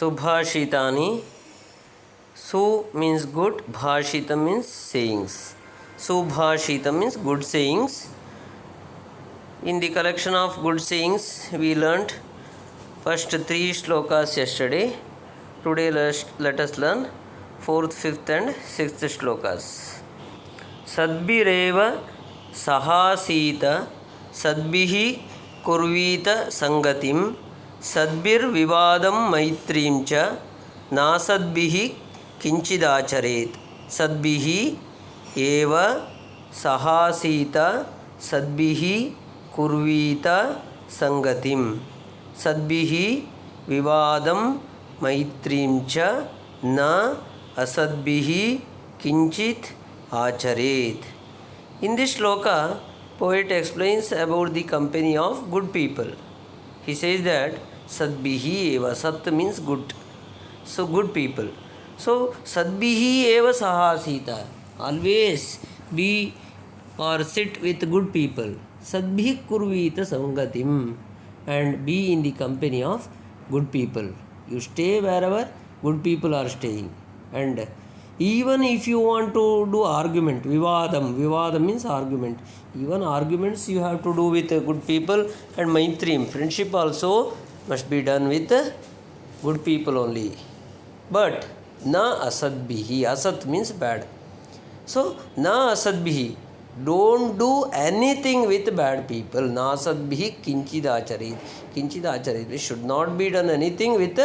Subhashitani. Su means good, bhashita means sayings. Subhashita means good sayings. In the collection of good sayings, we learnt first three shlokas yesterday. Today let us learn fourth, fifth and sixth shlokas. Sadbireva sahasita sadbihi kurvita sangatim sadbir vivadam maitrim cha nasadbihi kinchidacharet. Sadbihi eva sahasita sadbihi kurvita sangatim sadbihi vivadam maitrim cha na asadbihi kinchit acharet. In this shloka, poet explains about the company of good people. He says that sadbihi eva, sat means good, so good people. So sadbihi eva sahasita, always be or sit with good people. Sadbhi kurvita sangatim, and be in the company of good people. You stay wherever good people are staying. And even if you want to do argument, vivadam means argument. Even arguments you have to do with good people. And maitrim, friendship also must be done with good people only. But na asadbihi, asat means bad. So na asadbihi, don't do anything with bad people. Na asadbihi kinchidacharit. Kinchidacharit, we should not be done anything with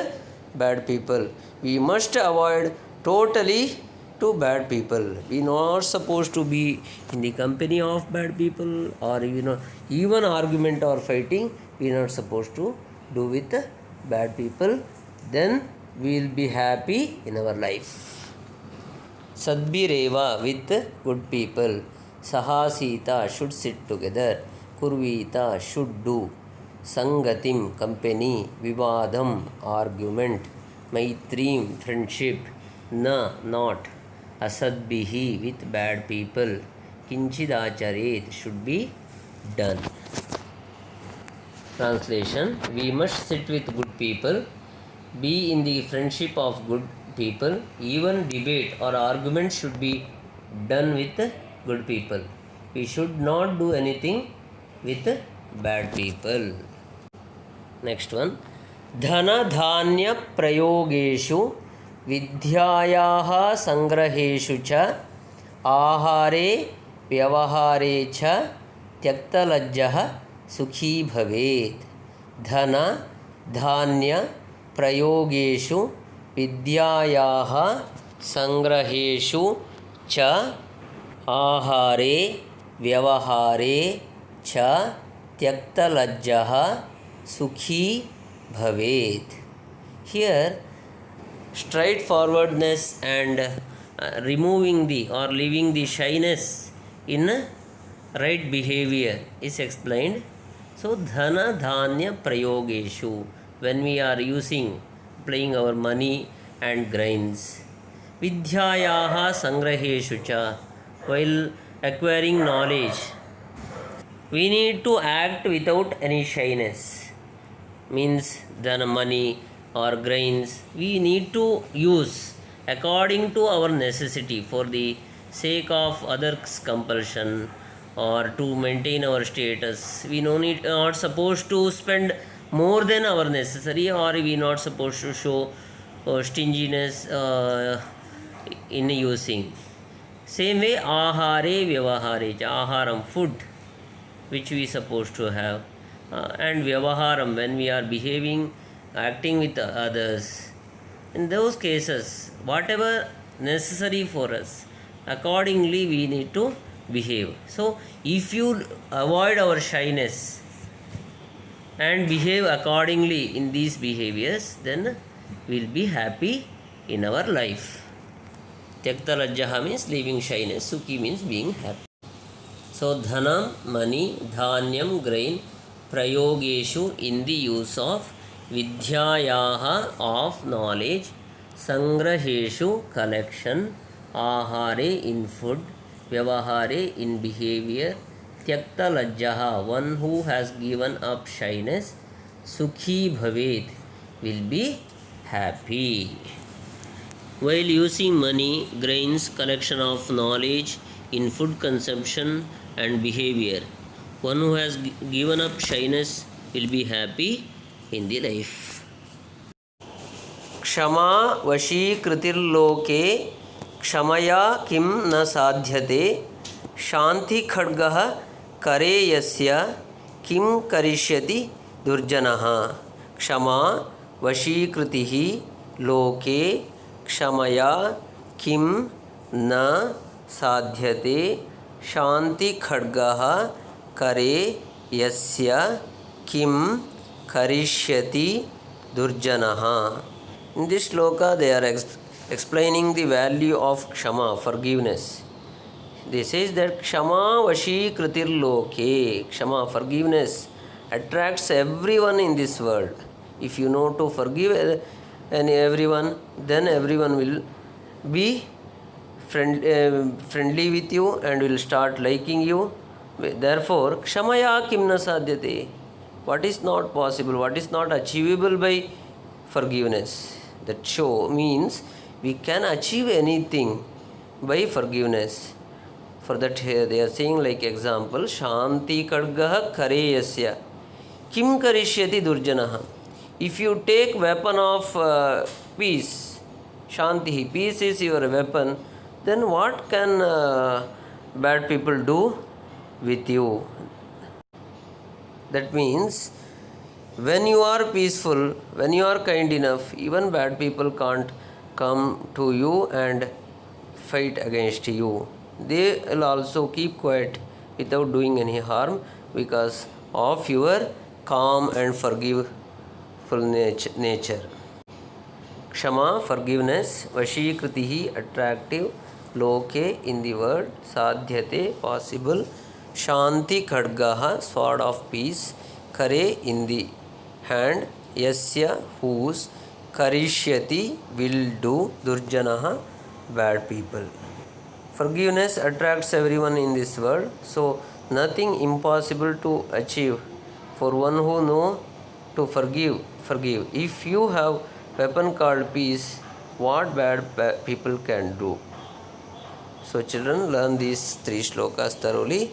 bad people. We must avoid totally to bad people. We not supposed to be in the company of bad people, or even argument or fighting we not supposed to do with bad people. Then we will be happy in our life. Sadbireva, with good people. Sahasita, should sit together. Kurvita, should do. Sangatim, company. Vivadam, argument. Maitrim, friendship. Na, not. Asadbihi, with bad people. Kinchidacharet, should be done. Translation: we must sit with good people, be in the friendship of good people. Even debate or argument should be done with good people. We should not do anything with bad people. Next one. Dhana dhanya prayogeshu विद्यायाः संग्रहेषु च आहारे व्यवहारे च त्यक्तलज्जः सुखी भवेत्. धन धान्य प्रयोगेषु विद्यायाः संग्रहेषु च आहारे व्यवहारे च त्यक्तलज्जः सुखी भवेत्. Here straightforwardness and removing the or leaving the shyness in right behavior is explained. So dhana dhanya prayogeshu, when we are playing our money and grains. Vidyayaha sangraheshu cha, while acquiring knowledge we need to act without any shyness. Means dhana, money or grains, we need to use according to our necessity, for the sake of others' compulsion or to maintain our status. We not supposed to spend more than our necessary, or we not supposed to show stinginess in using. Same way, ahare vyavahare, aharam, food which we supposed to have, and vyavaharam, when we are behaving, acting with others. In those cases, whatever necessary for us, accordingly we need to behave. So if you avoid our shyness and behave accordingly in these behaviors, then we will be happy in our life. Tyakta lajjaha means leaving shyness, sukhi means being happy. So dhanam, money, dhanyam, grain, prayogeshu, in the use of, vidyayaha, of knowledge, sangraheshu, collection, ahare, in food, vyavahare, in behavior, tyakta lajjaha, one who has given up shyness, sukhi bhavet, will be happy. While using money gains collection of knowledge in food consumption and behavior, one who has given up shyness will be happy in the life. क्षमा वशीकृतिर्लोके क्षमया किं न साध्यते शान्तिखड्गः करे यस्य किं करिष्यति दुर्जनः. क्षमा वशीकृतिः लोके क्षमया किं न साध्यते शान्तिखड्गः करे यस्य किं करिष्यति दुर्जनः. In this shloka they are explaining the value of kshama, forgiveness. They says that kshama vashikritir loke, kshama, forgiveness, attracts everyone in this world. If you know to forgive everyone, then everyone will be friendly with you and will start liking you. Therefore, kshamaya kim na sadhyate. What is not possible, what is not achievable by forgiveness? That show means we can achieve anything by forgiveness. For that here they are saying like example, Shanti Kadgaha Kareyasya Kim Karishyati Durjanaha. If you take weapon of peace, Shanti, peace is your weapon, then what can bad people do with you? That means when you are peaceful, when you are kind enough, even bad people can't come to you and fight against you. They will also keep quiet without doing any harm because of your calm and forgiveful nature. Kshama, forgiveness, Vashikritihi, attractive, Loke, in the world, Sadhyate, possible, Shanti Khadgaha, sword of peace, Kare, in the hand, Yasya, whose, Karishyati, will do, Durjanaha, bad people. Forgiveness attracts everyone in this world, so nothing impossible to achieve for one who know to forgive. If you have weapon called peace, what bad people can do? So children, learn these 3 shlokas thoroughly.